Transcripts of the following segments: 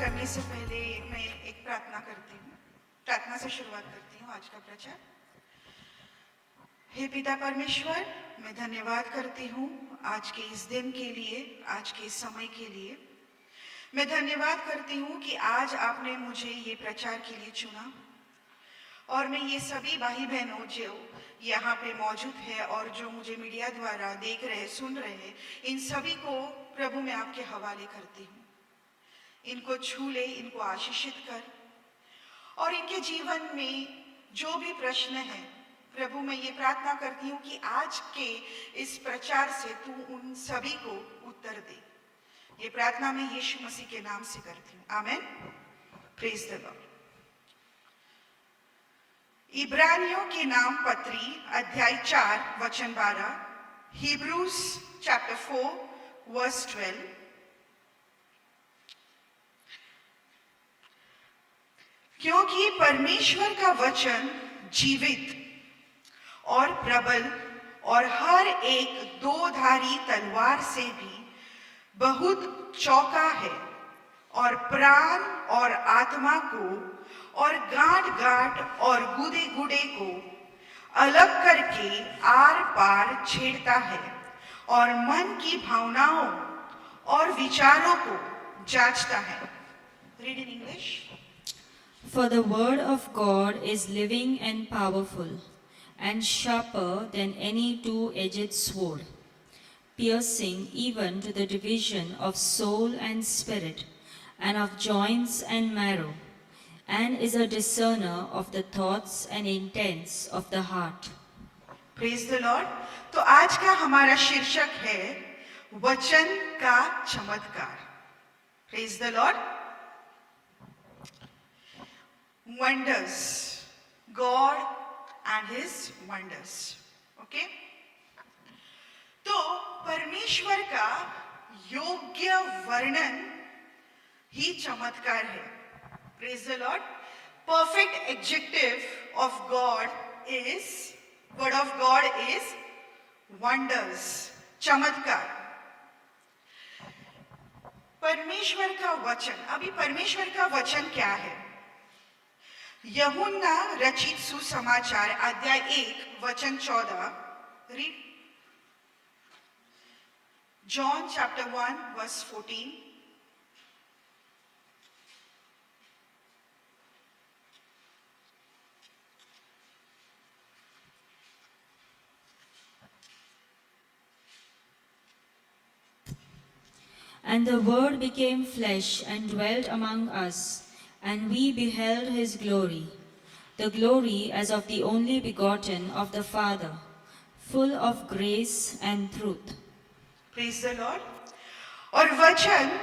करने से पहले मैं एक प्रार्थना करती हूँ। प्रार्थना से शुरुआत करती हूँ आज का प्रचार। हे पिता परमेश्वर, मैं धन्यवाद करती हूँ आज के इस दिन के लिए, आज के इस समय के लिए। मैं धन्यवाद करती हूँ कि आज आपने मुझे ये प्रचार के लिए चुना और मैं ये सभी भाई बहनों जो यहाँ पे मौजूद है और जो मुझे मीडिया द्वारा देख रहे, सुन रहे, इन सभी को प्रभु मैं आपके हवाले करती हूँ। इनको छू ले, इनको आशीषित कर और इनके जीवन में जो भी प्रश्न है प्रभु मैं ये प्रार्थना करती हूँ कि आज के इस प्रचार से तू उन सभी को उत्तर दे। ये प्रार्थना मैं यीशु मसीह के नाम से करती हूँ, आमेन। Praise the Lord. इब्रानियों के नाम पत्री अध्याय 4 वचन 12, हिब्रूज चैप्टर 4 वर्स 12। क्योंकि परमेश्वर का वचन जीवित और प्रबल और हर एक दो-धारी तलवार से भी बहुत चौका है और प्राण और आत्मा को और गांठ-गांठ और गुदे-गुदे को अलग करके आर पार छेड़ता है और मन की भावनाओं और विचारों को जांचता है। Read in English. For the word of God is living and powerful, and sharper than any two-edged sword, piercing even to the division of soul and spirit, and of joints and marrow, and is a discerner of the thoughts and intents of the heart. Praise the Lord. तो आज का हमारा शीर्षक है वचन का चमत्कार। Praise the Lord. Wonders, God and His wonders. Okay? तो परमेश्वर का योग्य वर्णन ही चमत्कार है। Praise the Lord. Perfect adjective of God is, word of God is wonders, चमत्कार। परमेश्वर का वचन, अभी परमेश्वर का वचन क्या है? यूहन्ना रचित सुसमाचार अध्याय 1 वचन 14। Read John chapter 1 verse 14। And the Word became flesh and dwelt among us, and we beheld his glory, the glory as of the only begotten of the Father, full of grace and truth. Praise the Lord. और वचन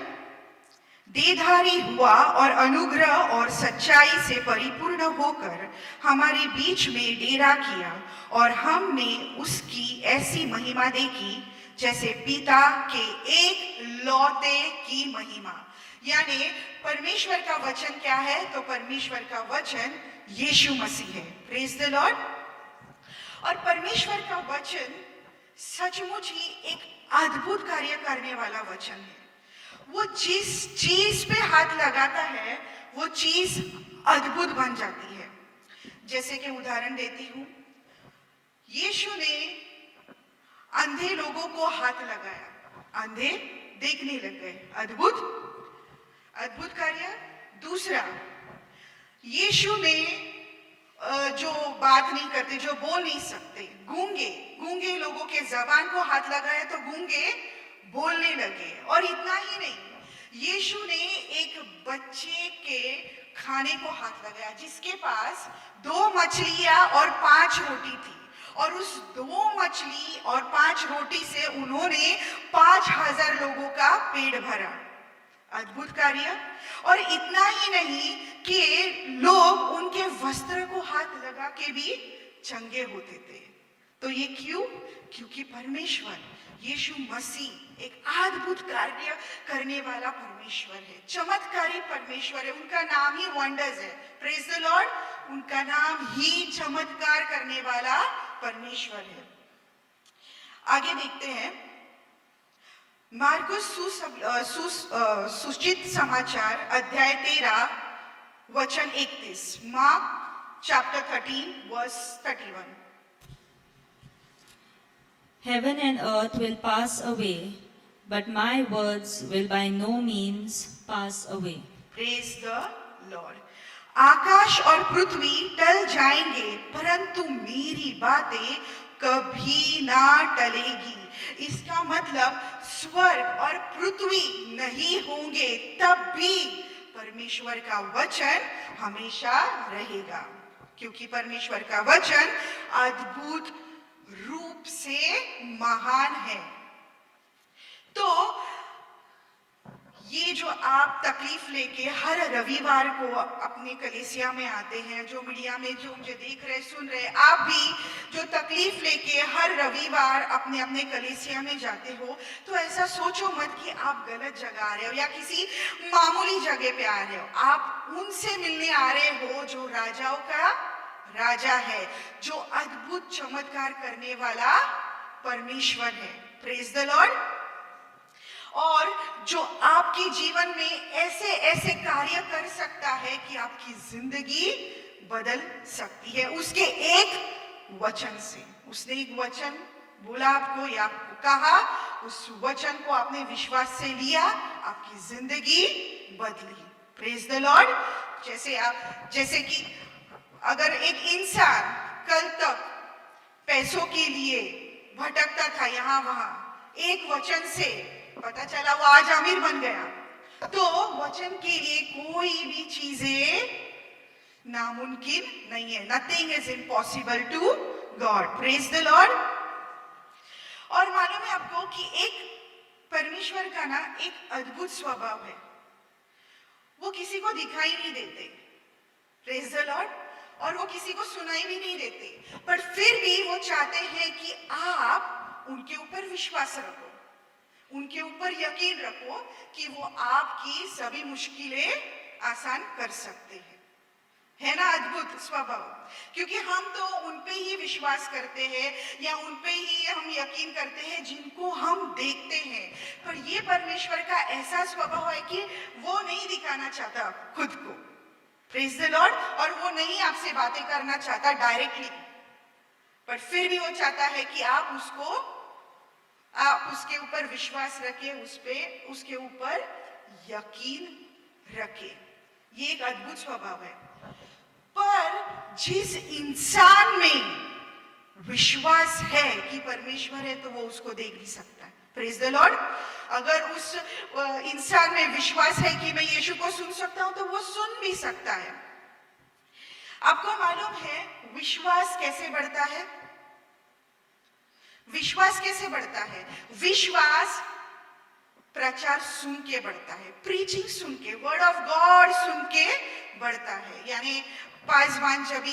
देहधारी हुआ और अनुग्रह और सच्चाई से परिपूर्ण होकर हमारे बीच में डेरा किया और हमने उसकी ऐसी महिमा देखी जैसे पिता के एक लौते की महिमा। यानी परमेश्वर का वचन क्या है? तो परमेश्वर का वचन यीशु मसीह है। Praise the Lord. और परमेश्वर का वचन सचमुच ही एक अद्भुत कार्य करने वाला वचन है। वो जिस चीज पे हाथ लगाता है वो चीज अद्भुत बन जाती है। जैसे कि उदाहरण देती हूँ, यीशु ने अंधे लोगों को हाथ लगाया, अंधे देखने लग गए। अद्भुत अद्भुत कार्य। दूसरा, यीशु ने जो बात नहीं करते, जो बोल नहीं सकते, गूंगे लोगों के जबान को हाथ लगाया तो गूंगे बोलने लगे। और इतना ही नहीं, यीशु ने एक बच्चे के खाने को हाथ लगाया जिसके पास 2 मछलियां और 5 रोटी थी और उस 2 मछली और 5 रोटी से उन्होंने 5000 लोगों का पेट भरा। अद्भुत कार्य। और इतना ही नहीं कि लोग उनके वस्त्र को हाथ लगा के भी चंगे होते थे। तो ये क्यों? क्योंकि परमेश्वर यीशु मसीह एक अद्भुत कार्य करने वाला परमेश्वर है, चमत्कारी परमेश्वर है। उनका नाम ही वंडर्स है। Praise the Lord. उनका नाम ही चमत्कार करने वाला परमेश्वर है। आगे देखते हैं, मार्कुस सूचित समाचार अध्याय 13 वचन 31, mark chapter 13 verse 31. Heaven and earth will pass away, but my words will by no means pass away. Praise the Lord. आकाश और पृथ्वी टल जाएंगे, परंतु मेरी बातें कभी ना टलेगी। इसका मतलब स्वर्ग और पृथ्वी नहीं होंगे, तब भी परमेश्वर का वचन हमेशा रहेगा, क्योंकि परमेश्वर का वचन अद्भुत रूप से महान है। तो ये जो आप तकलीफ लेके हर रविवार को अपने कलीसिया में आते हैं, जो मीडिया में जो मुझे देख रहे सुन रहे, आप भी जो तकलीफ लेके हर रविवार अपने अपने कलीसिया में जाते हो, तो ऐसा सोचो मत कि आप गलत जगह आ रहे हो या किसी मामूली जगह पे आ रहे हो। आप उनसे मिलने आ रहे हो जो राजाओं का राजा है, जो अद्भुत चमत्कार करने वाला परमेश्वर है। Praise the Lord. और जो आपके जीवन में ऐसे ऐसे कार्य कर सकता है कि आपकी जिंदगी बदल सकती है, उसके एक वचन से। उसने एक वचन बोला आपको या आपको कहा, उस वचन को आपने विश्वास से लिया, आपकी जिंदगी बदली। Praise the Lord. जैसे कि अगर एक इंसान कल तक पैसों के लिए भटकता था यहाँ वहां, एक वचन से पता चला वो आज अमीर बन गया, तो वचन के लिए कोई भी चीजें नामुमकिन नहीं है। Nothing is impossible to God. Praise the Lord. और मालूम है आपको कि एक परमेश्वर का ना एक अद्भुत स्वभाव है, वो किसी को दिखाई नहीं देते। Praise the Lord. और वो किसी को सुनाई भी नहीं देते, पर फिर भी वो चाहते हैं कि आप उनके ऊपर विश्वास रखो, उनके ऊपर यकीन रखो कि वो आपकी सभी मुश्किलें आसान कर सकते हैं। है ना अद्भुत स्वभाव। क्योंकि हम तो उन पे ही विश्वास करते हैं या उन पे ही हम यकीन करते हैं जिनको हम देखते हैं, पर ये परमेश्वर का ऐसा स्वभाव है कि वो नहीं दिखाना चाहता खुद को। Praise the Lord. और वो नहीं आपसे बातें करना चाहता डायरेक्टली, पर फिर भी वो चाहता है कि आप उसके ऊपर विश्वास रखें, उसके ऊपर यकीन रखें। ये एक अद्भुत स्वभाव है। पर जिस इंसान में विश्वास है कि परमेश्वर है, तो वो उसको देख भी सकता है। Praise the Lord. अगर उस इंसान में विश्वास है कि मैं यीशु को सुन सकता हूं, तो वो सुन भी सकता है। आपको मालूम है विश्वास कैसे बढ़ता है? विश्वास कैसे बढ़ता है? विश्वास प्रचार सुन के बढ़ता है, प्रीचिंग सुन के, वर्ड ऑफ गॉड सुन के बढ़ता है। यानी पासवान जब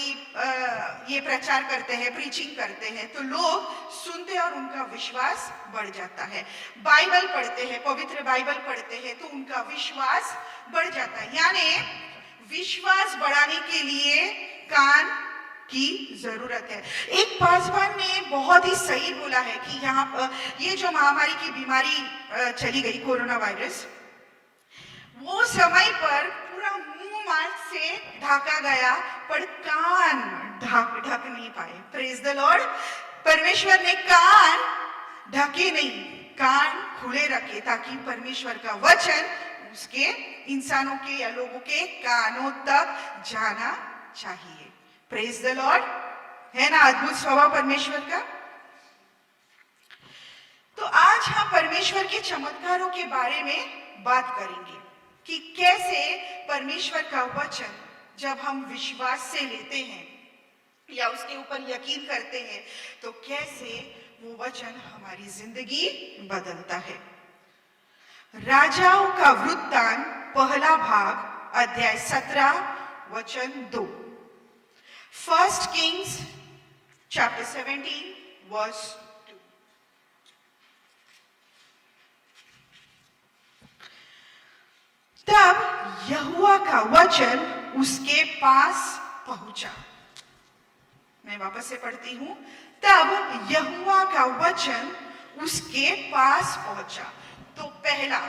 ये प्रचार करते हैं, प्रीचिंग करते हैं, तो लोग सुनते हैं और उनका विश्वास बढ़ जाता है। बाइबल पढ़ते हैं, पवित्र बाइबल पढ़ते हैं, तो उनका विश्वास बढ़ जाता है। यानी विश्वास बढ़ाने के लिए कान की जरूरत है। एक पासवान ने बहुत ही सही बोला है कि यहाँ ये जो महामारी की बीमारी चली गई, कोरोना वायरस, वो समय पर पूरा मुंह मास्क से ढका गया, पर कान ढक नहीं पाए। Praise the Lord. परमेश्वर ने कान ढके नहीं, कान खुले रखे, ताकि परमेश्वर का वचन उसके इंसानों के या लोगों के कानों तक जाना चाहिए। Praise the Lord. है ना अद्भुत स्वभाव परमेश्वर का। तो आज हम परमेश्वर के चमत्कारों के बारे में बात करेंगे कि कैसे परमेश्वर का वचन जब हम विश्वास से लेते हैं या उसके ऊपर यकीन करते हैं, तो कैसे वो वचन हमारी जिंदगी बदलता है। राजाओं का वृत्तांत पहला भाग अध्याय 17 वचन 2। First Kings chapter 17 verse 2। तब यहोवा का वचन उसके पास पहुंचा। मैं वापस से पढ़ती हूं। तब यहोवा का वचन उसके पास पहुंचा। पहला,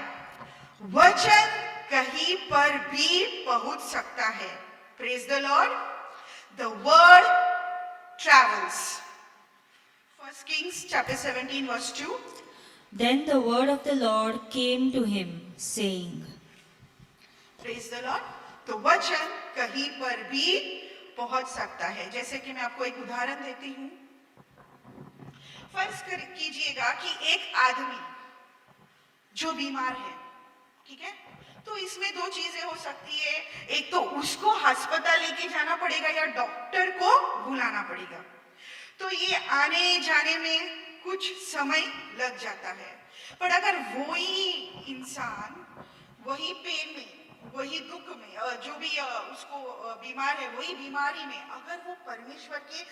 वचन कहीं पर भी पहुंच सकता है. Praise the Lord. The word travels. 1 Kings chapter 17 verse 2. Then the word of the Lord came to him, saying, praise the Lord. तो वचन कहीं पर भी पहुंच सकता है. जैसे कि मैं आपको एक उदाहरण देती हूं. फर्ज कीजिएगा कि एक आदमी जो बीमार है, ठीक है, तो इसमें दो चीजें हो सकती है. एक तो उसको अस्पताल लेके जाना पड़ेगा या डॉक्टर को बुलाना पड़ेगा. तो ये आने जाने में कुछ समय लग जाता है. पर अगर वही इंसान वही पेन में, वही दुख में, जो भी उसको बीमार है, वही बीमारी में अगर वो परमेश्वर के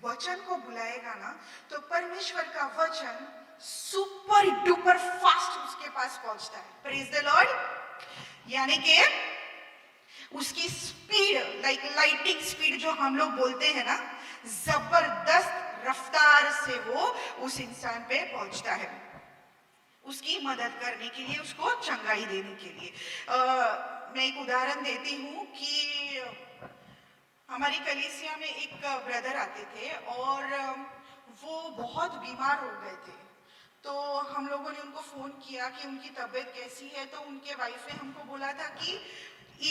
वचन को बुलाएगा ना, तो परमेश्वर का वचन सुपर डुपर फास्ट उसके पास पहुंचता है. Praise the Lord. यानी कि उसकी स्पीड, लाइक लाइटिंग स्पीड जो हम लोग बोलते हैं ना, जबरदस्त रफ्तार से वो उस इंसान पे पहुंचता है, उसकी मदद करने के लिए, उसको चंगाई देने के लिए. मैं एक उदाहरण देती हूँ कि हमारी कलीसिया में एक ब्रदर आते थे और वो बहुत बीमार हो गए थे. तो हम लोगों ने उनको फ़ोन किया कि उनकी तबीयत कैसी है. तो उनके वाइफ ने हमको बोला था कि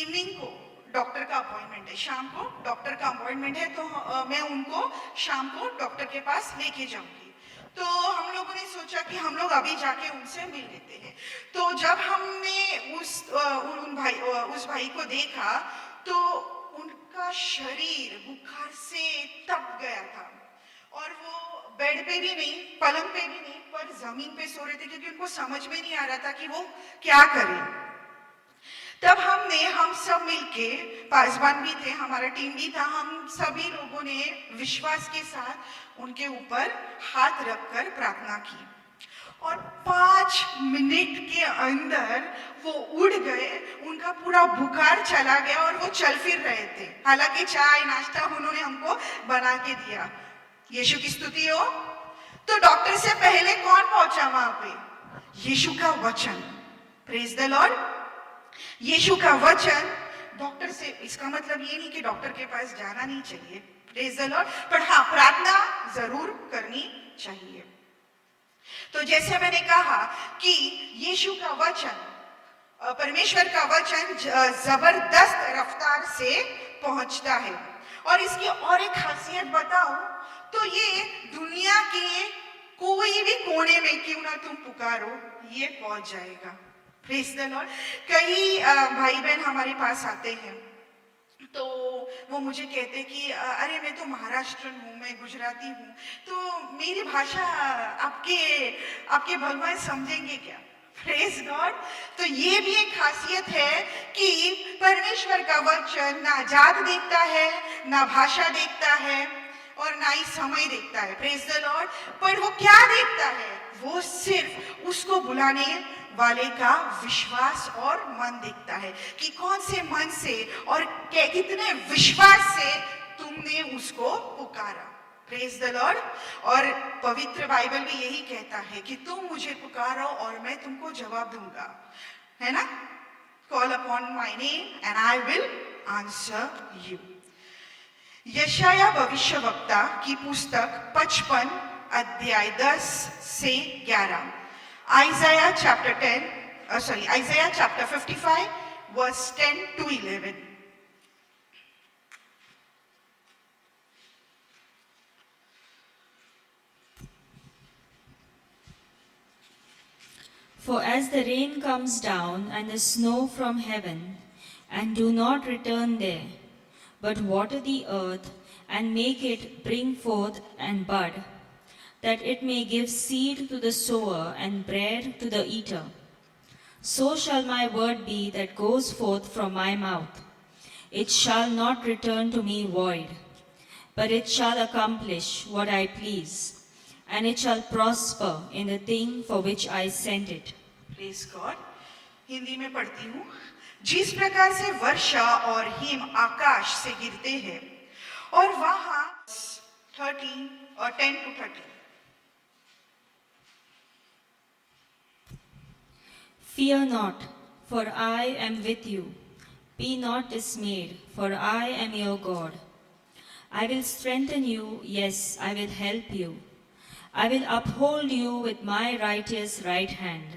इवनिंग को डॉक्टर का अपॉइंटमेंट है, शाम को डॉक्टर का अपॉइंटमेंट है, तो मैं उनको शाम को डॉक्टर के पास लेके जाऊंगी. तो हम लोगों ने सोचा कि हम लोग अभी जाके उनसे मिल लेते हैं. तो जब हमने उस भाई को देखा तो उनका शरीर बुखार से तप गया था और वो बेड पे भी नहीं, पलंग पे भी नहीं, पर जमीन पे सो रहे थे क्योंकि उनको समझ में नहीं आ रहा था कि वो क्या करें. तब हम सब मिलके, पासवान भी थे, हमारा टीम भी था, हम सभी लोगों ने विश्वास के साथ उनके ऊपर हाथ रखकर प्रार्थना की और 5 मिनट के अंदर वो उड़ गए. उनका पूरा बुखार चला गया और वो चल फिर रहे थे. हालांकि चाय नाश्ता उन्होंने हमको बना के दिया. यीशु की स्तुति हो. तो डॉक्टर से पहले कौन पहुंचा वहां पे? यीशु का वचन. Praise the Lord. यीशु का वचन डॉक्टर से, इसका मतलब ये नहीं कि डॉक्टर के पास जाना नहीं चाहिए, प्रेज द लॉर्ड, पर हाँ, प्रार्थना जरूर करनी चाहिए. तो जैसे मैंने कहा कि यीशु का वचन, परमेश्वर का वचन जबरदस्त रफ्तार से पहुंचता है. और इसकी और एक खासियत बताऊं तो ये दुनिया के कोई भी कोने में क्यों ना तुम पुकारो, ये पहुंच जाएगा. Praise the Lord. कई भाई बहन हमारे पास आते हैं तो वो मुझे कहते कि अरे मैं तो महाराष्ट्रन हूँ, मैं गुजराती हूँ, तो मेरी भाषा आपके भगवान समझेंगे क्या? Praise God. तो ये भी एक खासियत है कि परमेश्वर का वचन ना जात देखता है, ना भाषा देखता है और ना ही समय देखता है. Praise the Lord. पर वो क्या देखता है? वो सिर्फ उसको बुलाने वाले का विश्वास और मन देखता है कि कौन से मन से और कितने विश्वास से तुमने उसको पुकारा. Praise the Lord. और पवित्र बाइबल भी यही कहता है कि तुम मुझे पुकारो और मैं तुमको जवाब दूंगा, है ना? Call upon my name and I will answer you. यशाया भविष्यवक्ता की पुस्तक 55 अध्याय 10 से 11. Isaiah chapter 55 verse 10 to 11. For as the rain comes down and the snow from heaven, and do not return there, but water the earth and make it bring forth and bud, that it may give seed to the sower and bread to the eater, so shall my word be that goes forth from my mouth. It shall not return to me void, but it shall accomplish what I please, and it shall prosper in the thing for which I sent it. Praise God. Hindi में पढ़ती हूँ. जिस प्रकार से वर्षा और him आकाश से गिरते हैं और वहां 13 और 10 to 13. Fear not, for I am with you. Be not dismayed, for I am your God. I will strengthen you, yes, I will help you. I will uphold you with my righteous right hand.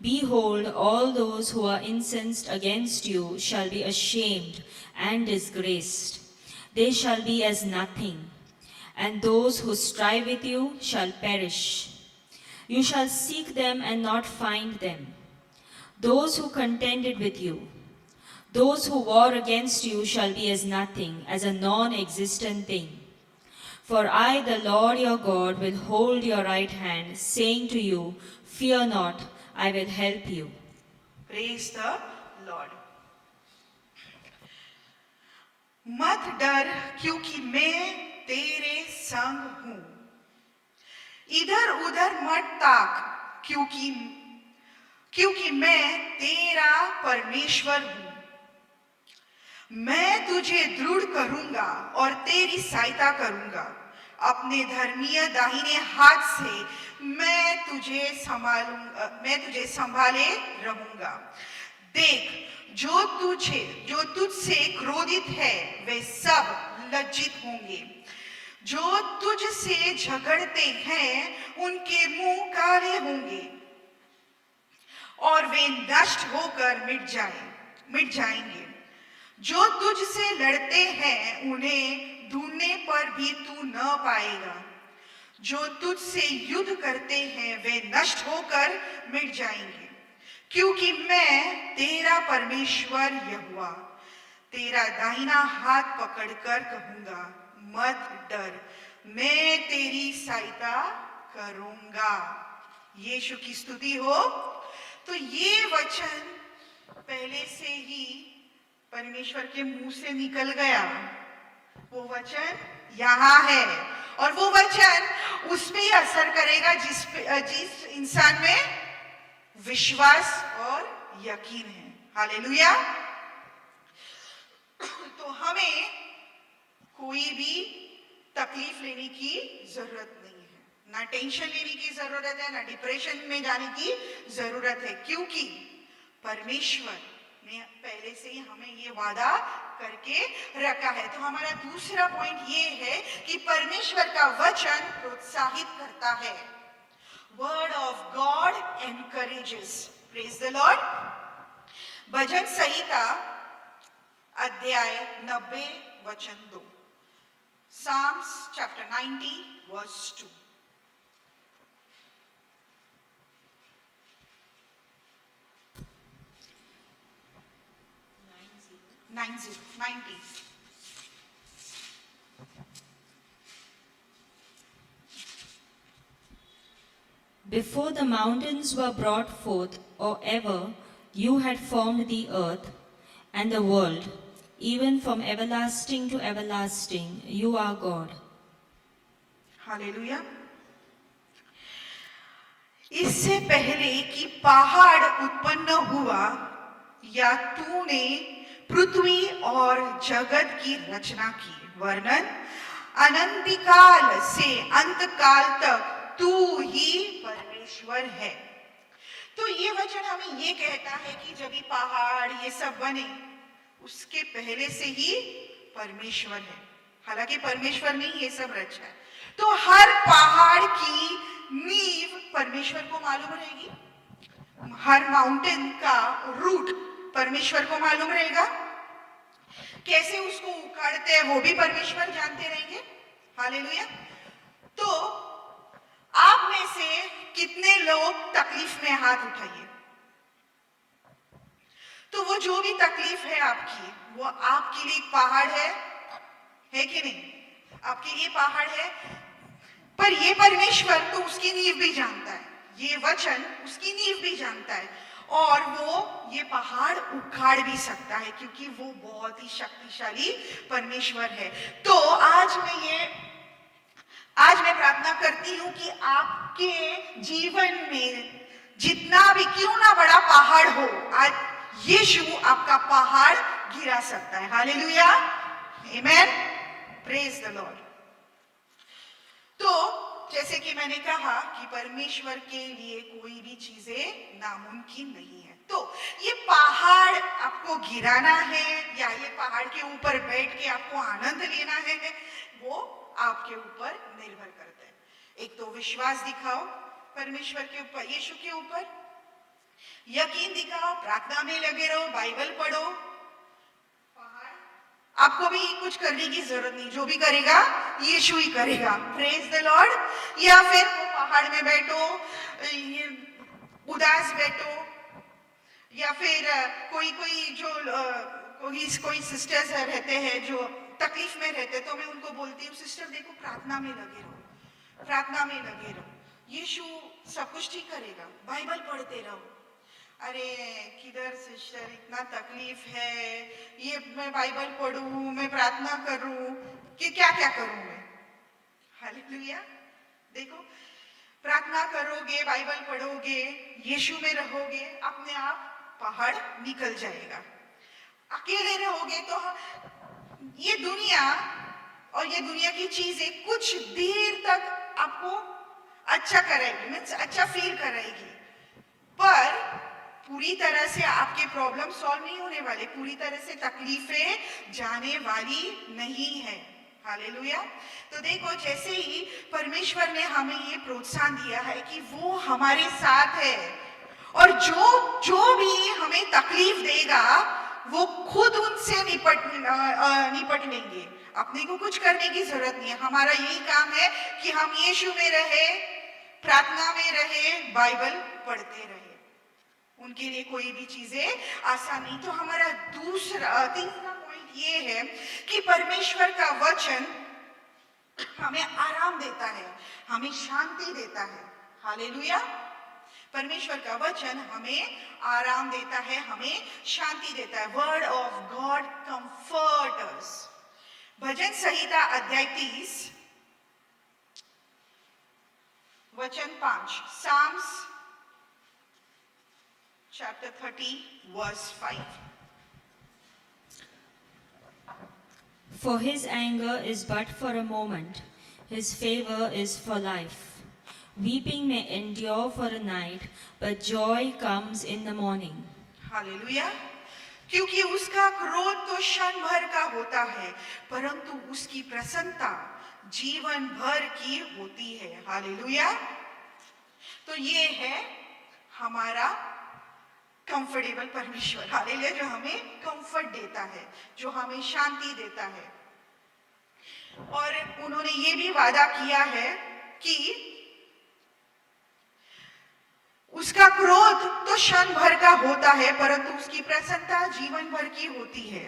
Behold, all those who are incensed against you shall be ashamed and disgraced. They shall be as nothing, and those who strive with you shall perish. You shall seek them and not find them. Those who contended with you, those who war against you shall be as nothing, as a non-existent thing. For I, the Lord your God, will hold your right hand, saying to you, fear not, I will help you. Praise the Lord. मत डर क्योंकि मैं तेरे संग हूं. इधर उधर मत ताक क्योंकि मैं तेरा परमेश्वर हूं. मैं तुझे दृढ़ करूंगा और तेरी सहायता करूंगा. अपने धर्मीय दाहिने हाथ से मैं तुझे संभाले रहूंगा. देख, जो तुझसे क्रोधित है वे सब लज्जित होंगे. जो तुझसे झगड़ते हैं उनके मुंह काले होंगे और वे नष्ट होकर मिट जाएंगे. जो तुझसे लड़ते हैं उन्हें ढूंढने पर भी तू न पाएगा. जो तुझसे युद्ध करते हैं वे नष्ट होकर मिट जाएंगे. क्योंकि मैं तेरा परमेश्वर यहोवा तेरा दाहिना हाथ पकड़कर कहूंगा, मत डर, मैं तेरी सहायता करूंगा. यीशु की स्तुति हो. तो ये वचन पहले से ही परमेश्वर के मुंह से निकल गया. वो वचन यहाँ है और वो वचन उस पे असर करेगा जिस इंसान में विश्वास और यकीन है. हालेलुया. तो हमें कोई भी तकलीफ लेने की जरूरत नहीं है, ना टेंशन लेने की जरूरत है, ना डिप्रेशन में जाने की जरूरत है, क्योंकि परमेश्वर ने पहले से ही हमें ये वादा करके रखा है. तो हमारा दूसरा पॉइंट ये है कि परमेश्वर का वचन प्रोत्साहित करता है. Word of God encourages. Praise the Lord. भजन संहिता अध्याय 90 वचन 2. Psalms chapter 90 verse 2. Ninety. Before the mountains were brought forth, or ever you had formed the earth and the world, even from everlasting to everlasting, you are God. Hallelujah. इससे पहले कि पहाड़ उत्पन्न हुआ या तूने पृथ्वी और जगत की रचना की, वर्णन अनंतकाल से अंतकाल तक तू ही परमेश्वर है. तो ये वचन हमें ये कहता है कि जब ये पहाड़ ये सब बने उसके पहले से ही परमेश्वर है. हालांकि परमेश्वर ने ये सब रचा है. तो हर पहाड़ की नींव परमेश्वर को मालूम रहेगी. हर माउंटेन का रूट परमेश्वर को मालूम रहेगा. कैसे उसको उखाड़ते हैं वो भी परमेश्वर जानते रहेंगे. हालेलुया. तो आप में से कितने लोग तकलीफ में हाथ उठाइए. तो वो जो भी तकलीफ है आपकी, वो आपके लिए पहाड़ है कि नहीं? आपके लिए पहाड़ है. पर ये परमेश्वर तो उसकी नींव भी जानता है. ये वचन उसकी नींव भी जानता है और वो ये पहाड़ उखाड़ भी सकता है क्योंकि वो बहुत ही शक्तिशाली परमेश्वर है. तो आज मैं प्रार्थना करती हूं कि आपके जीवन में जितना भी क्यों ना बड़ा पहाड़ हो, आज यीशु आपका पहाड़ गिरा सकता है. Hallelujah. Amen. Praise the Lord. तो जैसे कि मैंने कहा कि परमेश्वर के लिए कोई भी चीजें नामुमकिन नहीं है। तो ये पहाड़ आपको गिराना है या ये पहाड़ के ऊपर बैठ के आपको आनंद लेना है, वो आपके ऊपर निर्भर करता है। एक तो विश्वास दिखाओ परमेश्वर के ऊपर, यीशु के ऊपर, यकीन दिखाओ, प्रार्थना में लगे रहो, बाइबल पढ़ो। आपको भी कुछ करने की जरूरत नहीं, जो भी करेगा यीशु ही करेगा। Praise the Lord. या फिर वो पहाड़ में बैठो, उदास बैठो, या फिर कोई सिस्टर्स रहते हैं जो तकलीफ में रहते हैं, तो मैं उनको बोलती हूँ सिस्टर देखो प्रार्थना में लगे रहो, प्रार्थना में लगे रहो, यीशु सब कुछ ठीक करेगा, बाइबल पढ़ते रहो। अरे किधर सिस्टर इतना तकलीफ है, ये मैं बाइबल पढ़ूं, मैं प्रार्थना करूं कि क्या क्या करूं मैं। हालेलुया। देखो प्रार्थना करोगे, बाइबल पढ़ोगे, यीशु में रहोगे, अपने आप पहाड़ निकल जाएगा। अकेले रहोगे तो ये दुनिया और ये दुनिया की चीजें कुछ देर तक आपको अच्छा कराएगी, मीन्स अच्छा फील कराएगी, पर पूरी तरह से आपके प्रॉब्लम सॉल्व नहीं होने वाले, पूरी तरह से तकलीफें जाने वाली नहीं है। हालेलुया। तो देखो जैसे ही परमेश्वर ने हमें ये प्रोत्साहन दिया है कि वो हमारे साथ है, और जो भी हमें तकलीफ देगा वो खुद उनसे निपट लेंगे। अपने को कुछ करने की जरूरत नहीं है। हमारा यही काम है कि हम यीशु में रहे, प्रार्थना में रहे, बाइबल पढ़ते रहे। उनके लिए कोई भी चीजें आसान नहीं। तो हमारा तीसरा पॉइंट ये है कि परमेश्वर का वचन हमें आराम देता है, हमें शांति देता है। हालेलुया। परमेश्वर का वचन हमें आराम देता है, हमें शांति देता है। वर्ड ऑफ गॉड कंफर्ट अस। भजन संहिता अध्याय 30 वचन 5, Psalms chapter 30 verse 5. For his anger is but for a moment, his favor is for life. Weeping may endure for a night, but joy comes in the morning. Hallelujah. क्योंकि उसका क्रोध तो क्षण भर का होता है, परंतु उसकी प्रसन्नता जीवन भर की होती है। हालेलुया। तो ये है हमारा कंफर्टेबल परमेश्वर। हालेलुया। जो हमें कंफर्ट देता है, जो हमें शांति देता है। और उन्होंने ये भी वादा किया है कि उसका क्रोध तो क्षण भर का होता है, परंतु उसकी प्रसन्नता जीवन भर की होती है।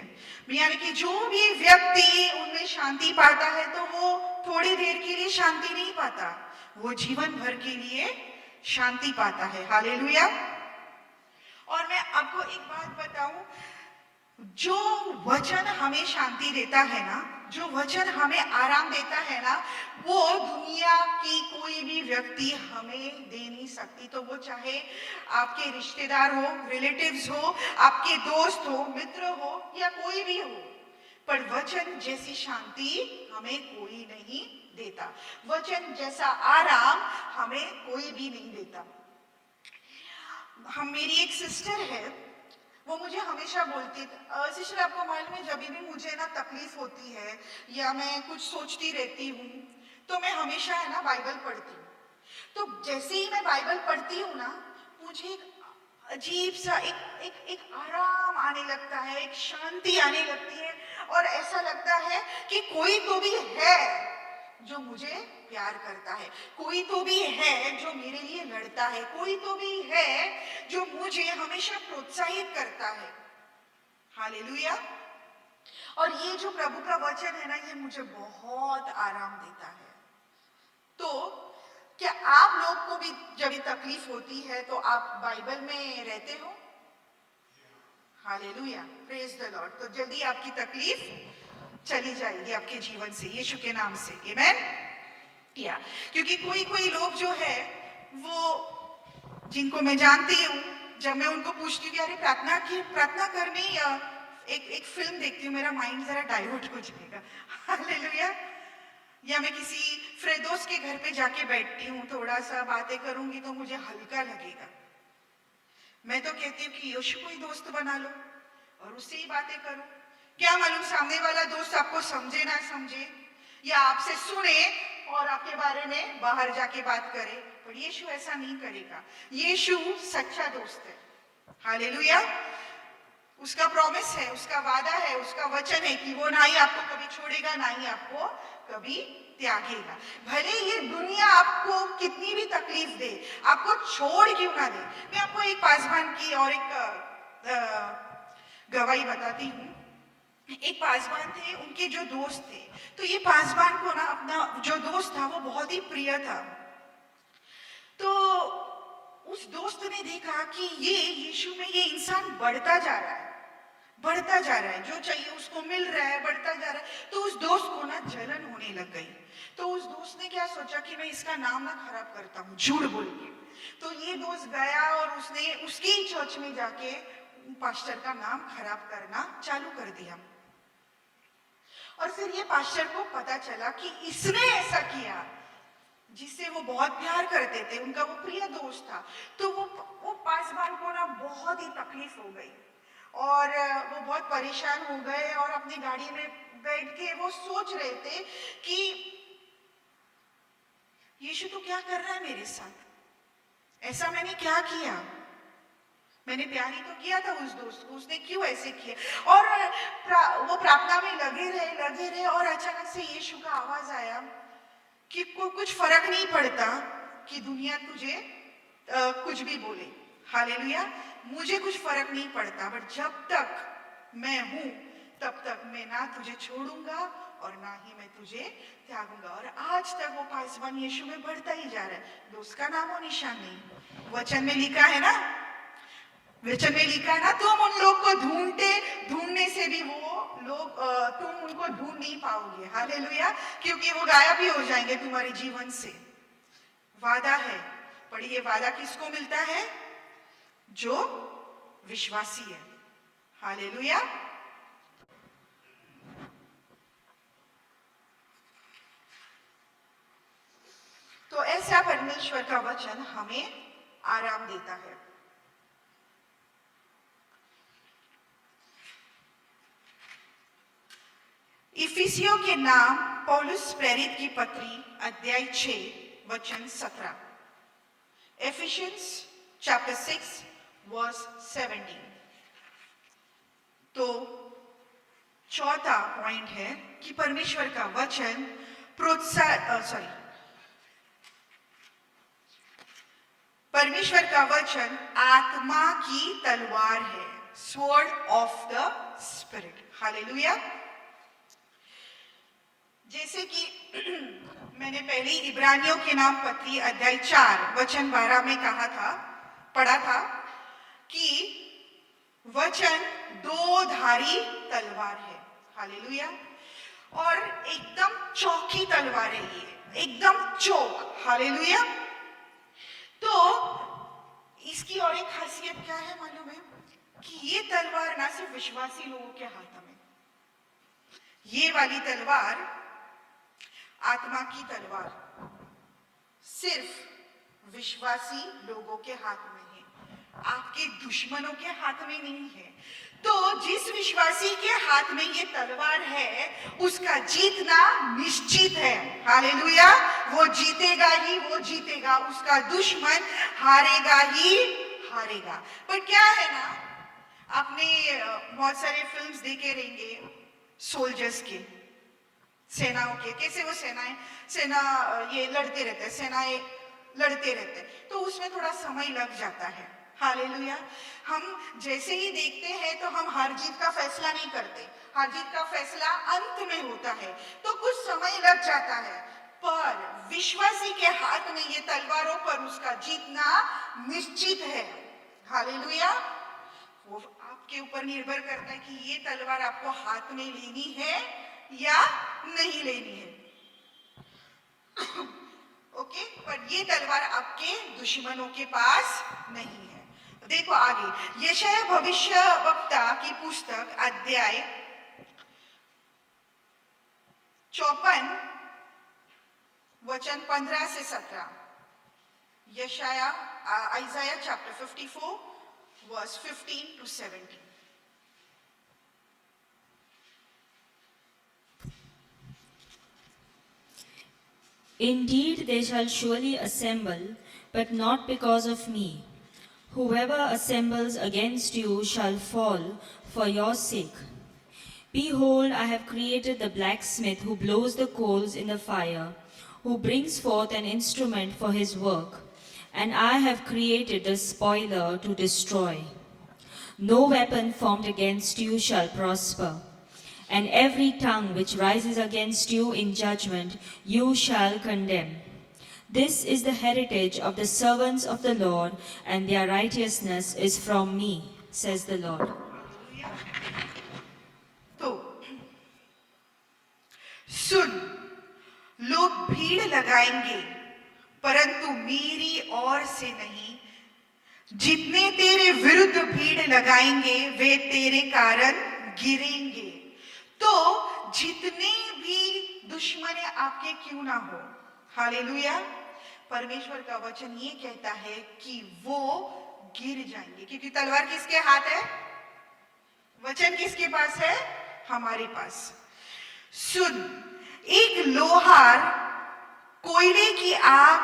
यानी कि जो भी व्यक्ति उनमें शांति पाता है, तो वो थोड़ी देर के लिए शांति नहीं पाता, वो जीवन भर के लिए शांति पाता है। हालेलुया। और मैं आपको एक बात बताऊं, जो वचन हमें शांति देता है ना, जो वचन हमें आराम देता है ना, वो दुनिया की कोई भी व्यक्ति हमें दे नहीं सकती। तो वो चाहे आपके रिश्तेदार हो, रिलेटिव्स हो, आपके दोस्त हो, मित्र हो, या कोई भी हो, पर वचन जैसी शांति हमें कोई नहीं देता। वचन जैसा आराम हमें कोई भी नहीं देता। मेरी एक सिस्टर है, वो मुझे हमेशा बोलती सिस्टर आपको मालूम है, जब भी मुझे ना तकलीफ होती है या मैं कुछ सोचती रहती हूँ, तो मैं हमेशा है ना बाइबल पढ़ती हूँ। तो जैसे ही मैं बाइबल पढ़ती हूँ ना, मुझे एक अजीब सा एक आराम आने लगता है, एक शांति आने लगती है, और ऐसा लगता है कि कोई तो भी है जो मुझे प्यार करता है, कोई तो भी है जो मेरे लिए लड़ता है, कोई तो भी है जो मुझे हमेशा प्रोत्साहित करता है। हालेलुया। और ये जो प्रभु का वचन है ना, ये मुझे बहुत आराम देता है। तो क्या आप लोग को भी जब तकलीफ होती है तो आप बाइबल में रहते हो? हालेलुया। Praise the Lord. तो जल्दी आपकी तकलीफ चली जाएगी आपके जीवन से, यीशु के नाम से। आमेन। या क्योंकि कोई लोग जो है, वो जिनको मैं जानती हूँ, जब मैं उनको पूछती हूँ कि अरे प्रार्थना करनी, या एक फिल्म देखती हूँ, मेरा माइंड जरा डाइवर्ट हो जाएगा। हालेलुया। या मैं किसी फ्रेदोस के घर पे जाके बैठती हूँ, थोड़ा सा बातें करूंगी तो मुझे हल्का लगेगा। मैं तो कहती हूँ कि यीशु को ही दोस्त बना लो और उससे ही बातें करो। क्या मालूम सामने वाला दोस्त आपको समझे ना समझे, या आपसे सुने और आपके बारे में बाहर जाके बात करे, पर यीशु ऐसा नहीं करेगा। यीशु सच्चा दोस्त है। हालेलुया। उसका प्रॉमिस है, उसका वादा है, उसका वचन है कि वो ना ही आपको कभी छोड़ेगा, ना ही आपको कभी त्यागेगा। भले ये दुनिया आपको कितनी भी तकलीफ दे, आपको छोड़ क्यों ना दे। मैं आपको एक पासवान की और एक गवाही बताती हूँ। एक पासवान थे, उनके जो दोस्त थे, तो ये पासवान को ना अपना जो दोस्त था वो बहुत ही प्रिय था। तो उस दोस्त ने देखा कि ये यीशु में ये इंसान बढ़ता जा रहा है, बढ़ता जा रहा है, जो चाहिए उसको मिल रहा है, बढ़ता जा रहा है। तो उस दोस्त को ना जलन होने लग गई। तो उस दोस्त ने क्या सोचा कि मैं इसका नाम ना खराब करता हूँ झूठ बोल के। तो ये दोस्त गया और उसने उसकी चर्च में जाके पास्टर का नाम खराब करना चालू कर दिया। और फिर ये पास्टर को पता चला कि इसने ऐसा किया, जिससे वो बहुत प्यार करते थे, उनका वो प्रिय दोस्त था। तो वो पासवान को ना बहुत ही तकलीफ हो गई और वो बहुत परेशान हो गए और अपनी गाड़ी में बैठ के वो सोच रहे थे कि यीशु तो क्या कर रहा है मेरे साथ, ऐसा मैंने क्या किया, मैंने प्यार ही तो किया था उस दोस्त को, उसने क्यों ऐसे किया। और वो प्रार्थना में लगे रहे और अचानक से यीशु का आवाज आया कि कुछ फर्क नहीं पड़ता कि दुनिया तुझे कुछ भी बोले। हालेलुया। मुझे कुछ फर्क नहीं पड़ता, बट जब तक मैं हूं तब तक मैं ना तुझे छोड़ूंगा और ना ही मैं तुझे त्यागूंगा। और आज तक वो पासवान यीशु में बढ़ता ही जा रहा है। दोस्त का नामो निशान नहीं। वचन में लिखा है ना, वचन में लिखा है ना, तुम उन लोग को ढूंढने से भी वो लोग तुम उनको ढूंढ नहीं पाओगे। हालेलुया। क्योंकि वो गायब ही हो जाएंगे तुम्हारे जीवन से। वादा है, पर ये वादा किसको मिलता है? जो विश्वासी है। हालेलुया। तो ऐसा परमेश्वर का वचन हमें आराम देता है। इफिसियों के नाम पौलुस प्रेरित की पत्री अध्याय 6 वचन 17। Ephesians chapter 6 verse 17। तो चौथा पॉइंट है कि परमेश्वर का वचन परमेश्वर का वचन आत्मा की तलवार है, sword of the spirit. Hallelujah. जैसे कि मैंने पहले इब्रानियों के नाम पत्री अध्याय 4 वचन 12 में पढ़ा था कि वचन दो धारी तलवार है। हालेलुया। और एकदम चौकी तलवार है, ये एकदम चौक। हालेलुया। तो इसकी और एक खासियत क्या है मालूम है? कि ये तलवार ना सिर्फ विश्वासी लोगों के हाथ में, ये वाली तलवार आत्मा की तलवार सिर्फ विश्वासी लोगों के हाथ में है, आपके दुश्मनों के हाथ में नहीं है। तो जिस विश्वासी के हाथ में ये तलवार है, उसका जीतना निश्चित है। हालेलुया। वो जीतेगा ही वो जीतेगा, उसका दुश्मन हारेगा ही हारेगा। पर क्या है ना, आपने बहुत सारे फिल्म्स देखे रहेंगे सोल्जर्स के, सेनाओं के, कैसे वो सेना ये लड़ते रहते हैं, सेनाएं लड़ते रहते हैं, तो उसमें थोड़ा समय लग जाता है। हालेलुया। हम जैसे ही देखते हैं तो हम हार जीत का फैसला नहीं करते, हार जीत का फैसला अंत में होता है, तो कुछ समय लग जाता है। पर विश्वासी के हाथ में ये तलवारों पर उसका जीतना निश्चित है। हालेलुया। वो आपके ऊपर निर्भर करता है कि ये तलवार आपको हाथ में लेनी है या नहीं लेनी है। ओके। पर ये तलवार आपके दुश्मनों के पास नहीं है। देखो आगे, यशायाह भविष्यवक्ता की पुस्तक अध्याय 54 वचन 15 से 17, Isaiah chapter 54 verse 15 to 17. Indeed, they shall surely assemble, but not because of me. Whoever assembles against you shall fall for your sake. Behold, I have created the blacksmith who blows the coals in the fire, who brings forth an instrument for his work, and I have created the spoiler to destroy. No weapon formed against you shall prosper, and every tongue which rises against you in judgment you shall condemn. This is the heritage of the servants of the Lord, and their righteousness is from me, says the Lord. तो सुन, लोग भीड़ लगाएंगे परंतु मेरी ओर से नहीं। जितने तेरे विरुद्ध भीड़ लगाएंगे वे तेरे कारण गिरेंगे। तो जितने भी दुश्मन आपके क्यों ना हो, हालेलुया, परमेश्वर का वचन ये कहता है कि वो गिर जाएंगे, क्योंकि तलवार किसके हाथ है? वचन किसके पास है? हमारे पास। सुन, एक लोहार कोयले की आग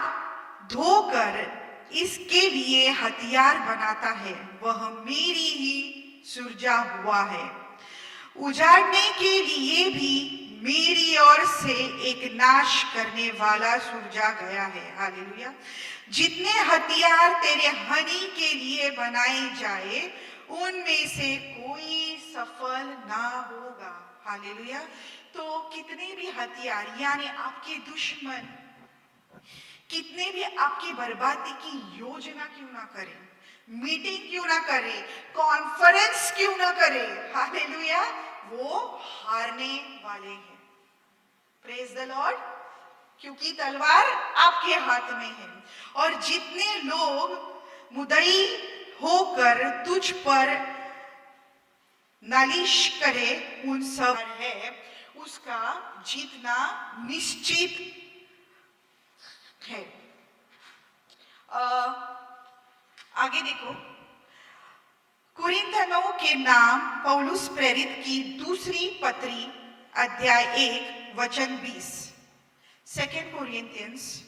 धोकर इसके लिए हथियार बनाता है, वह मेरी ही सुरजा हुआ है। उजाड़ने के लिए भी मेरी ओर से एक नाश करने वाला सुरजा गया है। हालेलुया। जितने हथियार तेरे हानि के लिए बनाए जाए उनमें से कोई सफल ना होगा। हालेलुया। तो कितने भी हथियार यानी आपके दुश्मन कितने भी आपकी बर्बादी की योजना क्यों ना करें, मीटिंग क्यों ना करे, कॉन्फ्रेंस क्यों ना करे, हालेलुया, वो हारने वाले हैं। प्रेज द लॉर्ड, क्योंकि तलवार आपके हाथ में है। और जितने लोग मुद्दई होकर तुझ पर नालिश करे उन सब है उसका जीतना निश्चित है। आगे देखो, कुरिन्थियों के नाम पौलुस प्रेरित की दूसरी पत्री अध्याय 1 वचन 20, 2 Corinthians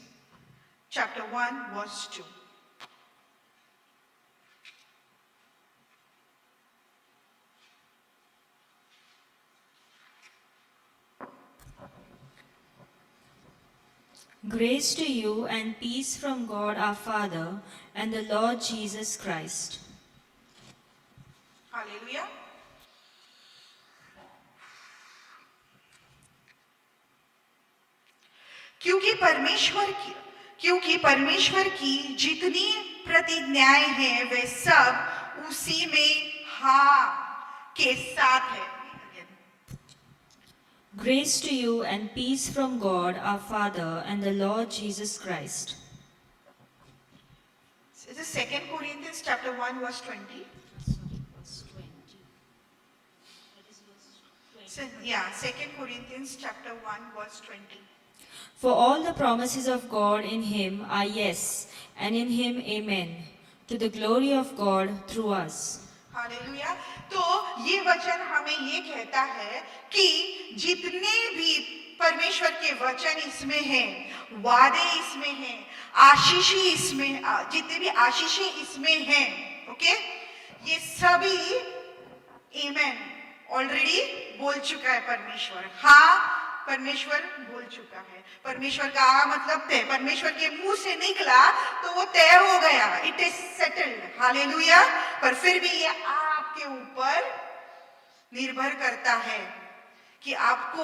chapter 1 verse 2. Grace to you and peace from God our Father and the Lord Jesus Christ. Hallelujah. क्योंकि परमेश्वर की जितनी प्रतिज्ञाएं हैं वे सब उसी में हाँ के साथ है। Grace to you and peace from God our Father and the Lord Jesus Christ. This is 2 Corinthians chapter 1 verse 20. Yeah, 2 Corinthians chapter 1 verse 20. For all the promises of God in him are yes, and in him amen, to the glory of God through us. Hallelujah. तो ये वचन हमें ये कहता है कि जितने भी परमेश्वर के वचन इसमें हैं, वादे इसमें हैं, आशीषी इसमें, जितने भी आशीषें इसमें हैं, ओके, ये सभी आमेन ऑलरेडी बोल चुका है परमेश्वर। हाँ, परमेश्वर बोल चुका है। परमेश्वर का मतलब तय, परमेश्वर के मुंह से निकला तो वो तय हो गया, इट इज सेटल्ड। हालेलुया। पर फिर भी ये आपके ऊपर निर्भर करता है कि आपको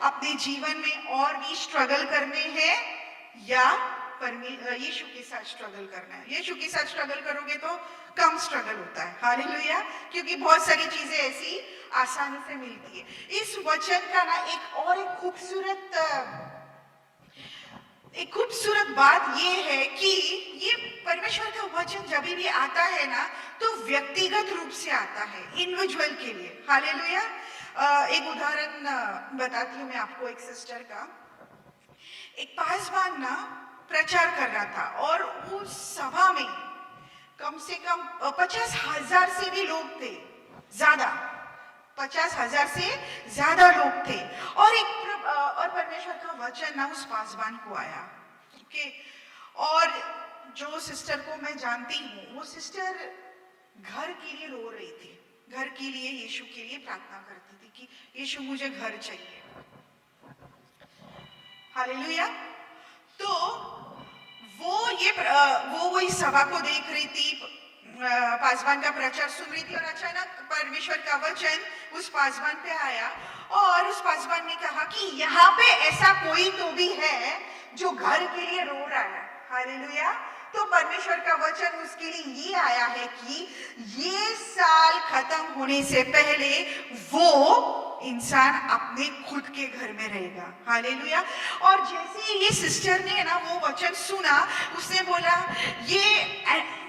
अपने जीवन में और भी स्ट्रगल करने हैं या यीशु के साथ स्ट्रगल करना है। यीशु के साथ स्ट्रगल करोगे तो कम स्ट्रगल होता है। हालेलुया। क्योंकि बहुत सारी चीजें ऐसी आसानी से मिलती है। इस वचन का ना एक खूबसूरत बात ये है कि ये परमेश्वर का वचन जब भी आता है ना तो व्यक्तिगत रूप से आता है, इंडिविजुअल के लिए। हालेलुया। एक उदाहरण बताती हूँ मैं आपको एक सिस्टर का। एक पासवान ना प्रचार कर रहा था और उस सभा में कम से कम 50,000 से भी लोग थे, ज्यादा 50,000 से ज्यादा लोग थे। और परमेश्वर का वचन ना उस पासवान को आया। ओके, और जो सिस्टर को मैं जानती हूँ, वो सिस्टर घर के लिए रो रही थी, घर के लिए, यीशु के लिए प्रार्थना करती थी कि यीशु मुझे घर चाहिए। हालेलुया। तो वो इस सभा को देख रही थी, पासवान का प्रचार सुन रही थी, और अचानक परमेश्वर का वचन उस पासवान पे आया और उस पासवान ने कहा कि यहाँ पे ऐसा कोई तो भी है जो घर के लिए रो रहा है। हालेलुया। तो परमेश्वर का वचन उसके लिए ये आया है कि ये साल खत्म होने से पहले वो इंसान अपने खुद के घर में रहेगा। हालेलुया। और जैसे ही ये सिस्टर ने ना वो वचन सुना, उसने बोला, ये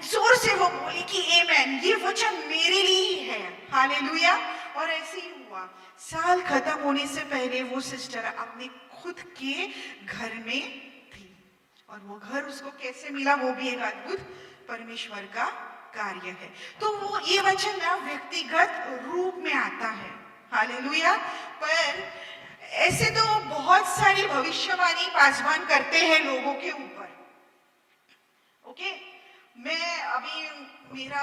जोर से वो बोली कि आमेन, ये वचन मेरे लिए ही है। हालेलुया। और ऐसे ही हुआ, साल खत्म होने से पहले वो सिस्टर अपने खुद के घर में थी, और वो घर उसको कैसे मिला वो भी एक अद्भुत परमेश्वर का कार्य है। तो वो ये वचन ना व्यक्तिगत रूप में आता है। हालेलुया। पर ऐसे तो बहुत सारी भविष्यवाणी पासवान करते हैं लोगों के ऊपर। ओके, मैं अभी, मेरा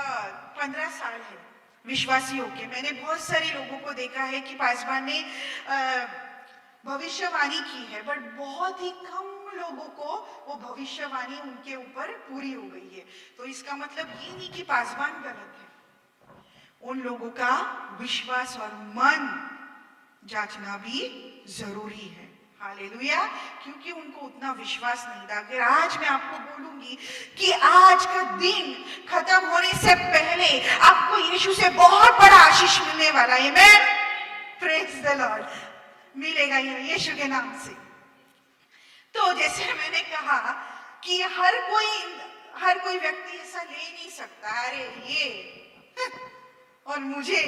15 साल है विश्वासी होके, मैंने बहुत सारे लोगों को देखा है कि पासवान ने भविष्यवाणी की है, बट बहुत ही कम लोगों को वो भविष्यवाणी उनके ऊपर पूरी हो गई है। तो इसका मतलब ये नहीं कि पासवान गलत है, उन लोगों का विश्वास और मन जांचना भी जरूरी है। हालेलुया। क्योंकि उनको उतना विश्वास नहीं था। अगर आज मैं आपको बोलूंगी कि आज का दिन खत्म होने से पहले आपको यीशु से बहुत बड़ा आशीष मिलने वाला है, आमेन, प्रेज द लॉर्ड, मिलेगा यीशु के नाम से। तो जैसे मैंने कहा कि हर कोई व्यक्ति ऐसा ले नहीं सकता, अरे ये और मुझे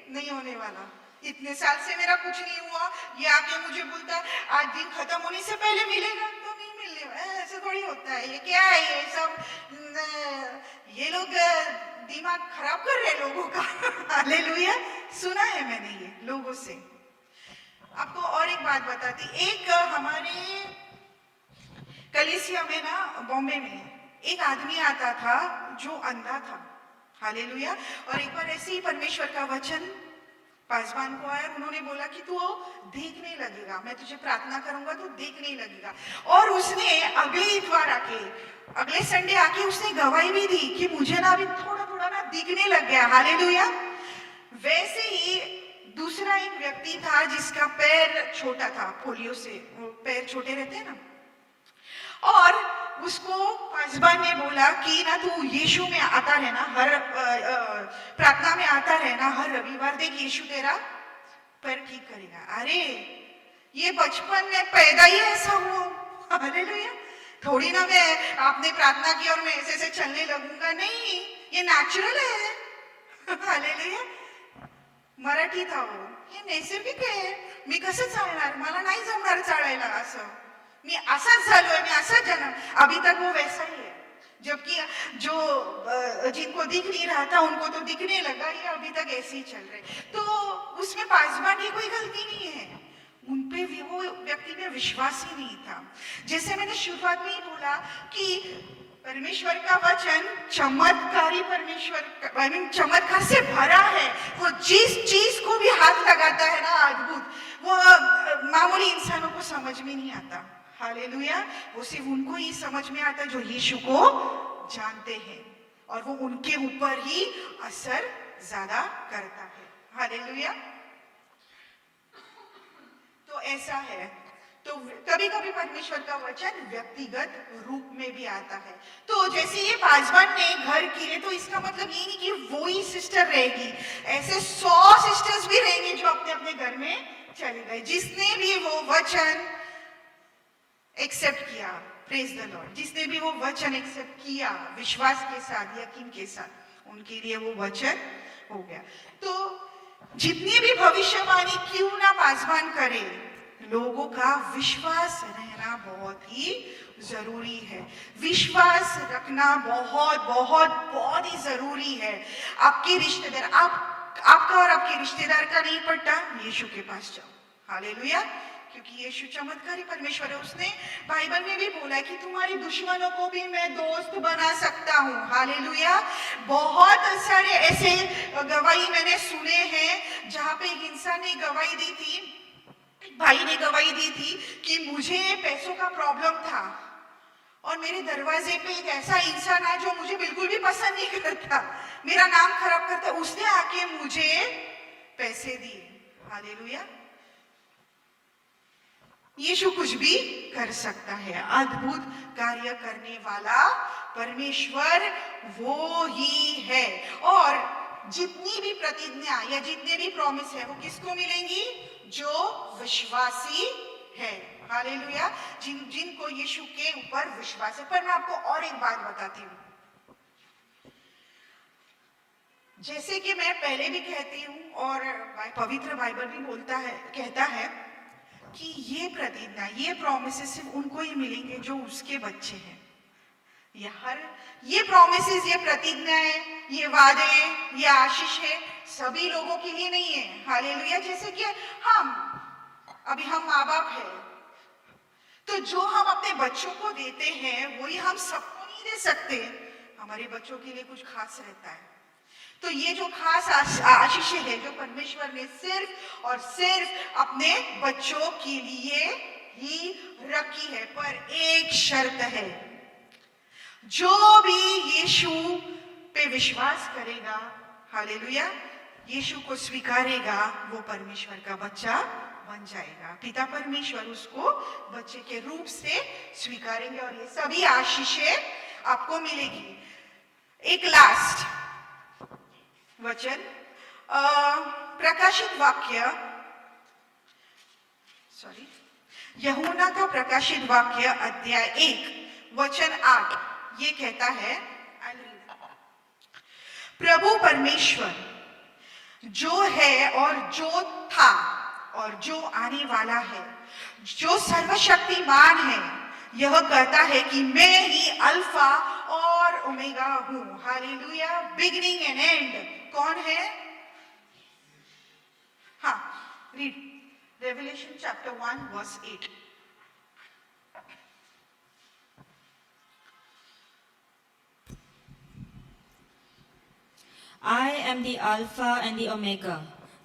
नहीं होने वाला, इतने साल से मेरा कुछ नहीं हुआ, ये आके मुझे बोलता आज दिन खत्म होने से पहले मिलेगा, तो नहीं मिलने वाला, ऐसा थोड़ी होता है। ये क्या है, ये सब ये लोग दिमाग खराब कर रहे हैं लोगों का। हालेलुया। सुना है मैंने ये लोगों से। आपको और एक बात बताती, एक हमारे कलीसिया में ना, बॉम्बे में एक आदमी आता था जो अंधा था। हालेलुया। और एक बार ऐसे ही परमेश्वर का वचन पासवान को आया, उन्होंने बोला कि तू देखने लगेगा, मैं तुझे प्रार्थना करूंगा, तू देखने लगेगा। और उसने अगले इतवार आके, अगले संडे आके उसने गवाही भी दी कि मुझे ना अभी थोड़ा थोड़ा ना दिखने लग गया। हालेलुया। वैसे ही दूसरा एक व्यक्ति था जिसका पैर छोटा था, पोलियो से पैर छोटे रहते हैं ना, और उसको पासवान ने बोला कि ना तू यीशु में आता रहना, हर प्रार्थना में आता रहना, हर रविवार देख यीशु तेरा पैर ठीक करेगा। अरे ये बचपन में पैदा ही ऐसा हुआ। हालेलुया। थोड़ी ना मैं आपने प्रार्थना की और मैं ऐसे ऐसे चलने लगूंगा, नहीं, ये नेचुरल है। हालेलुया। मराठी था वो, हे नैसर्गिक आहे, मी कसं चालणार, मला नाही जमणार चालायला, असं मी असाच झालोय, मी असाच जन्म। अभी तक वो वैसा ही है, जबकि जो जिनको दिख नहीं रहा था उनको तो दिखने लगा, ये अभी तक ऐसे ही चल रहे। तो उसमें पासवान की कोई गलती नहीं है, उनपे भी वो व्यक्ति में विश्वास ही नहीं था। जैसे मैंने शुरुआत में ही बोला कि परमेश्वर का वचन चमत्कारी परमेश्वर, चमत्कार से भरा है। वो जिस चीज को भी हाथ लगाता है ना, अद्भुत, वो मामूली इंसानों को समझ में नहीं आता। हालेलुया। वो सिर्फ उनको ही समझ में आता जो यीशु को जानते हैं, और वो उनके ऊपर ही असर ज्यादा करता है। हालेलुया। तो ऐसा है। तो कभी कभी परमेश्वर का वचन व्यक्तिगत रूप में भी आता है। तो जैसे ये पासवान ने घर किए, तो इसका मतलब ये नहीं कि वो ही सिस्टर रहेगी, ऐसे 100 सिस्टर्स भी रहेंगे जो अपने अपने घर में चले गए, जिसने भी वो वचन एक्सेप्ट किया, प्रेज द लॉर्ड, जिसने भी वो वचन एक्सेप्ट किया विश्वास के साथ, यकीन के साथ, उनके लिए वो वचन हो गया। तो जितनी भी भविष्यवाणी क्यों ना पासवान करे, लोगों का विश्वास रहना बहुत ही जरूरी है। विश्वास रखना बहुत बहुत बहुत ही जरूरी है। आपके रिश्तेदार, आपका और आपके रिश्तेदार का नहीं पड़ता, यीशु के पास जाओ। हालेलुया। क्योंकि यीशु चमत्कारी परमेश्वर है। उसने बाइबल में भी बोला है कि तुम्हारे दुश्मनों को भी मैं दोस्त बना सकता हूँ। हालेलुया। बहुत सारे ऐसे गवाही मैंने सुने हैं जहाँ पे एक इंसान ने गवाही दी थी, भाई ने गवाही दी थी कि मुझे पैसों का प्रॉब्लम था और मेरे दरवाजे पे एक ऐसा इंसान आया जो मुझे बिल्कुल भी पसंद नहीं करता, मेरा नाम खराब करता, उसने आके मुझे पैसे दिए। हालेलुया। यीशु कुछ भी कर सकता है। अद्भुत कार्य करने वाला परमेश्वर वो ही है। और जितनी भी प्रतिज्ञा या जितने भी प्रॉमिस है वो किसको मिलेंगी? जो विश्वासी है। हालेलुया। जिनको यीशु के ऊपर विश्वास है। पर मैं आपको और एक बात बताती हूँ, जैसे कि मैं पहले भी कहती हूँ और पवित्र बाइबल भी कहता है कि ये प्रतिज्ञा, ये प्रोमिसेस सिर्फ उनको ही मिलेंगे जो उसके बच्चे हैं। ये प्रोमिसेस, ये प्रतिज्ञाएं, ये वादे, ये आशीष है सभी लोगों के लिए नहीं है। हालेलुया। जैसे कि हम माँ बाप हैं, तो जो हम अपने बच्चों को देते हैं वही हम सबको नहीं दे सकते। हमारे बच्चों के लिए कुछ खास रहता है। तो ये जो खास आशीष है जो परमेश्वर ने सिर्फ और सिर्फ अपने बच्चों के लिए ही रखी है। पर एक शर्त है, जो भी यीशु पे विश्वास करेगा, हालेलुया, यीशु को स्वीकारेगा, वो परमेश्वर का बच्चा बन जाएगा। पिता परमेश्वर उसको बच्चे के रूप से स्वीकारेंगे और ये सभी आशीषें आपको मिलेगी। एक लास्ट वचन, प्रकाशित वाक्य, यूहन्ना का प्रकाशित वाक्य अध्याय 1 वचन 8 ये कहता है, प्रभु परमेश्वर जो है और जो था और जो आने वाला है, जो सर्वशक्तिमान है, यह कहता है कि मैं ही अल्फा और ओमेगा हूं। हालेलुया। बिगिनिंग एंड एंड कौन है? हाँ, read Revelation chapter 1 verse 8। I am the Alpha and the Omega,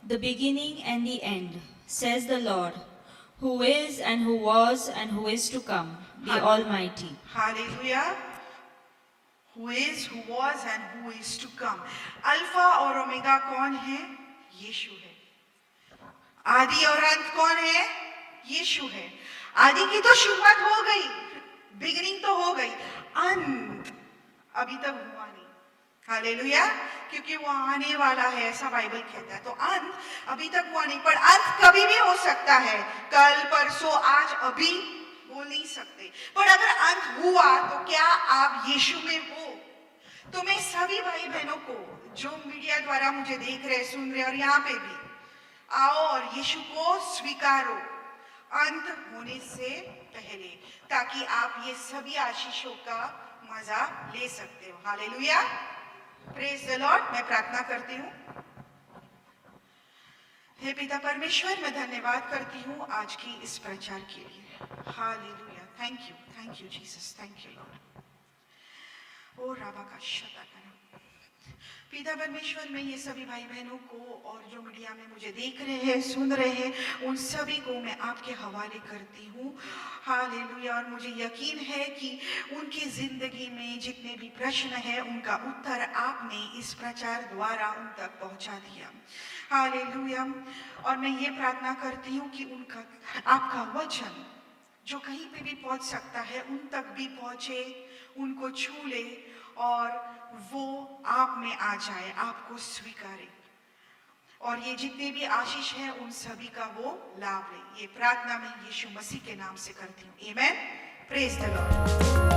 the beginning and the end, says the Lord, who is and who was and who is to come, the Almighty. Hallelujah. Who is, who was and who is to come. Alpha और omega कौन है? यीशु है। आदि और अंत कौन है? यीशु है। आदि की तो शुरुआत हो गई, बिगिनिंग तो हो गई, अंत अभी तक हुआ नहीं। हालेलुया। क्योंकि वो आने वाला है ऐसा बाइबल कहता है। तो अंत अभी तक हुआ नहीं, पर अंत कभी भी हो सकता है, कल, परसों, आज, अभी बोल नहीं सकते। पर अगर अंत हुआ तो क्या आप यीशु में हो? तो मैं सभी भाई बहनों को जो मीडिया द्वारा मुझे देख रहे, सुन रहे और यहाँ पे भी, आओ और यीशु को स्वीकारो अंत होने से पहले, ताकि आप ये सभी आशीषों का मजा ले सकते हो। हालेलुया। Praise the Lord. मैं प्रार्थना करती हूँ। हे पिता परमेश्वर, मैं धन्यवाद करती हूँ आज की इस प्रचार के लिए। Hallelujah. Thank you Jesus, thank you Lord. ओ राबा का शता करम। पिता परमेश्वर, मैं ये सभी भाई बहनों को और जो मीडिया में मुझे देख रहे हैं, सुन रहे हैं, उन सभी को मैं आपके हवाले करती हूँ। हालेलुया। और मुझे यकीन है कि उनकी जिंदगी में जितने भी प्रश्न हैं उनका उत्तर आपने इस प्रचार द्वारा उन तक पहुंचा दिया। हालेलुया। और मैं ये प्रार्थना करती हूँ कि उनका आपका वचन जो कहीं पे भी पहुंच सकता है उन तक भी पहुंचे, उनको छू ले और वो आप में आ जाए, आपको स्वीकारे और ये जितने भी आशीष हैं उन सभी का वो लाभ ले। ये प्रार्थना मैं यीशु मसीह के नाम से करती हूँ। आमेन। Praise the Lord.